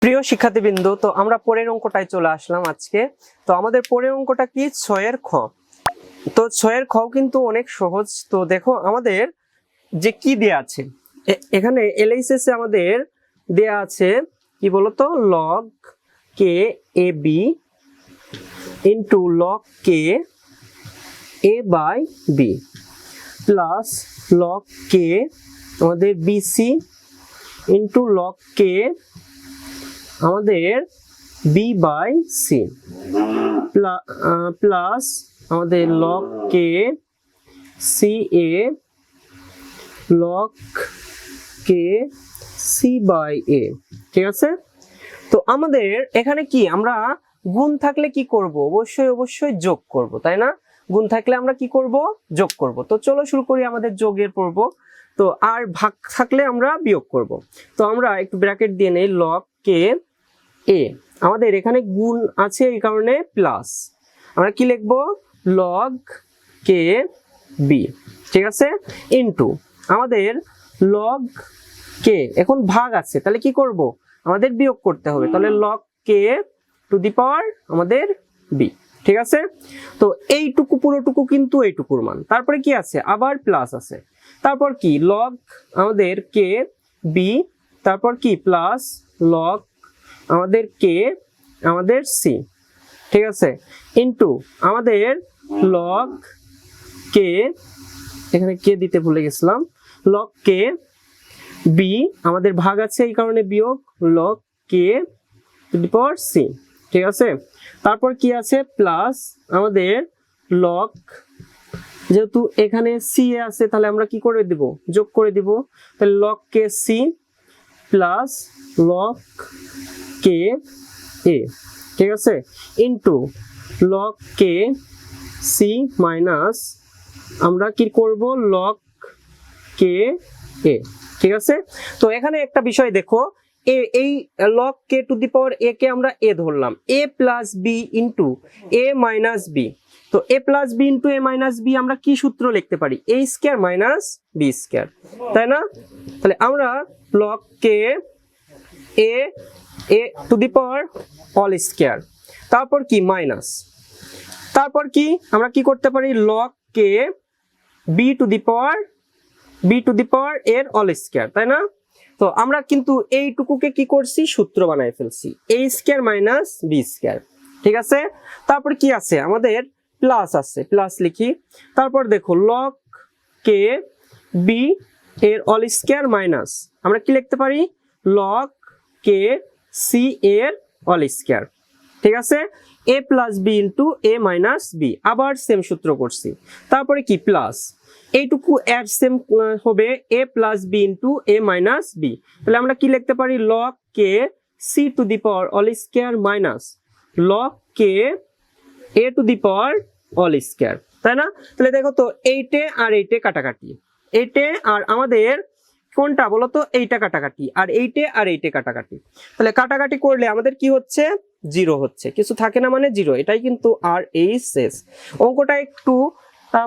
প্রিয় শিক্ষার্থীবৃন্দ, তো আমরা পরের অঙ্কটায় চলে আসলাম আজকে। তো আমাদের পরের অঙ্কটা কি, 6 এর খ। তো 6 এর খ কিন্তু অনেক সহজ। তো দেখো আমাদের যে কি দেয়া আছে এখানে এলএইচএস এ আমাদের দেয়া আছে কি বলতো, log k a b into log k a by b plus log k আমাদের bc ইন্টু log k আমাদের b বাই c প্লাস আমাদের log k c a log k c by a। ঠিক আছে, তো আমাদের এখানে কি, আমরা গুণ থাকলে কি করব, অবশ্যই যোগ করব, তাই না? গুণ থাকলে আমরা কি করব, যোগ করব। তো চলো শুরু করি আমাদের যোগের পর্ব। তো আর ভাগ থাকলে আমরা বিয়োগ করব। তো আমরা একটু ব্র্যাকেট দিয়ে নেই, log k a, আমাদের এখানে গুণ আছে এই কারণে প্লাস, আমরা কি লিখবো, log k b। ঠিক আছে, ইনটু আমাদের log k, এখন ভাগ আছে তাহলে কি করব, আমাদের বিয়োগ করতে হবে, তাহলে log k টু দি পাওয়ার আমাদের b। ঠিক আছে, তো এইটুকু পুরোটুকু কিন্তু এইটুকুর মান, তারপরে কি আছে, আবার প্লাস আছে, তারপর কি log আমাদের k b, তারপর কি প্লাস log আমাদের k আমাদের c। ঠিক আছে, ইনটু আমাদের log k, এখানে k দিতে ভুলে গেছিলাম, log k b, আমাদের ভাগ আছে এই কারণে বিয়োগ, log k two the power c। ঠিক আছে, তারপর কি আছে প্লাস আমাদের log, যেহেতু এখানে c আছে তাহলে আমরা কি করে দিব, যোগ করে দিব, তাহলে log k c plus log k a। ঠিক আছে, into log k c minus আমরা কি করব, log k a। ঠিক আছে, তো এখানে একটা বিষয় দেখো, এই log k two the power a কে আমরা a ধরলাম, a plus b into a minus b। তো a plus b into a minus b আমরা কি সূত্র লিখতে পারি, a square minus b square, তাই না? তাহলে আমরা log k a two the power all square, তারপর কি মাইনাস, তারপর কি আমরা কি করতে পারি, log k b to the power এর অল স্কয়ার, তাই না? তো আমরা কিন্তু এইটুকুকে কি করছি, সূত্র বানায় ফেলছি, a square minus b square. ঠিক আছে, তারপর কি আছে আমাদের প্লাস আছে, প্লাস লিখি, তারপর দেখো log k b এর অল স্কয়ার মাইনাস আমরা কি লিখতে পারি, log k c এর অল স্কয়ার। ঠিক আছে, a plus b into a minus b, আবার সেম সূত্র করছি, তারপরে কি প্লাস এইটুকু এর সেম হবে a plus b into a minus b, তাহলে আমরা কি লিখতে পারি, log k c two the power all square minus log k a two the power all square, তাই না? তাহলে দেখো তো এইটে আর এইটে কাটাকাটি, এইটে আর আমাদের কোনটা বলতো, এইটা কাটাকাটি, আর এইটে আর এইটে কাটাকাটি, তাহলে কাটাকাটি করলে আমাদের কি হচ্ছে, জিরো হচ্ছে, কিছু থাকে না মানে জিরো, এটাই কিন্তু আর এই শেষ। অঙ্কটা একটু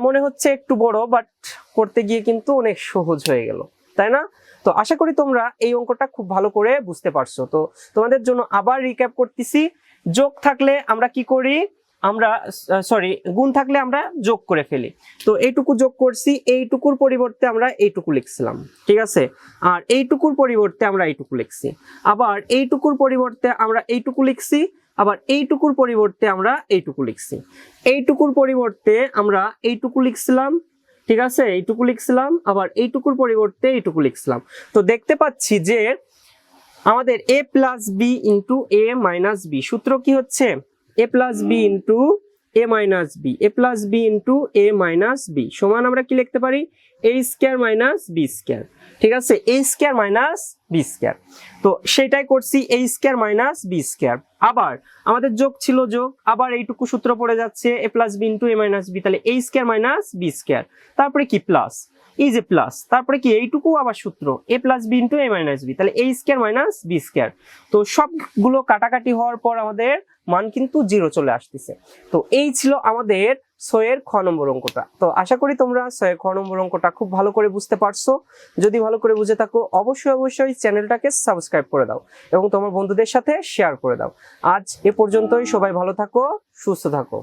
মনে হচ্ছে একটু বড়, বাট করতে গিয়ে কিন্তু অনেক সহজ হয়ে গেল, তাই না? তো আশা করি তোমরা এই অঙ্কটা খুব ভালো করে বুঝতে পারছো। তো তোমাদের জন্য আবার রিক্যাপ করতেছি, যোগ থাকলে আমরা কি করি, আমরা গুণ থাকলে আমরা যোগ করে ফেলি। তো এইটুকু যোগ করছি, এইটুকুর পরিবর্তে আমরা এইটুকু লিখছিলাম, ঠিক আছে, আর এইটুকুর পরিবর্তে আমরা এইটুকু লিখছি, আবার এইটুকুর পরিবর্তে আমরা এইটুকু লিখছি, আবার এইটুকুর পরিবর্তে আমরা এইটুকু লিখছি, এইটুকুর পরিবর্তে আমরা এইটুকু লিখছিলাম, ঠিক আছে, এইটুকু লিখছিলাম, আবার এইটুকুর পরিবর্তে এইটুকু লিখছিলাম। তো দেখতে পাচ্ছি যে আমাদের a plus B into a minus B, সূত্র কি হচ্ছে, a plus B into a minus B, a plus B into a minus B সমান আমরা কি লিখতে পারি, a square minus B square. ঠিক আছে, a square minus B square, তো সেটাই করছি, a square minus B square. আবার আমাদের যোগ ছিল যোগ, আবার এইটুকু সূত্র পড়ে যাচ্ছে, a plus B into a minus B, তাহলে a square minus B square, তারপরে কি প্লাস, এই যে প্লাস, তারপরে কি এইটুকু আবার সূত্র a plus B into a minus B, তাহলে a square minus B square. তো সবগুলো কাটাকাটি হওয়ার পর আমাদের মান কিন্তু জিরো চলে আসতেছে। তো এই ছিল আমাদের ছয়ের খ নম্বর অঙ্কটা। তো আশা করি তোমরা ছয়ের খ নম্বর অঙ্কটা খুব ভালো করে বুঝতে পারছো। যদি ভালো করে বুঝে থাকো অবশ্যই চ্যানেলটাকে সাবস্ক্রাইব করে দাও এবং তোমার বন্ধুদের সাথে শেয়ার করে দাও। আজ এ পর্যন্তই, সবাই ভালো থাকো, সুস্থ থাকো।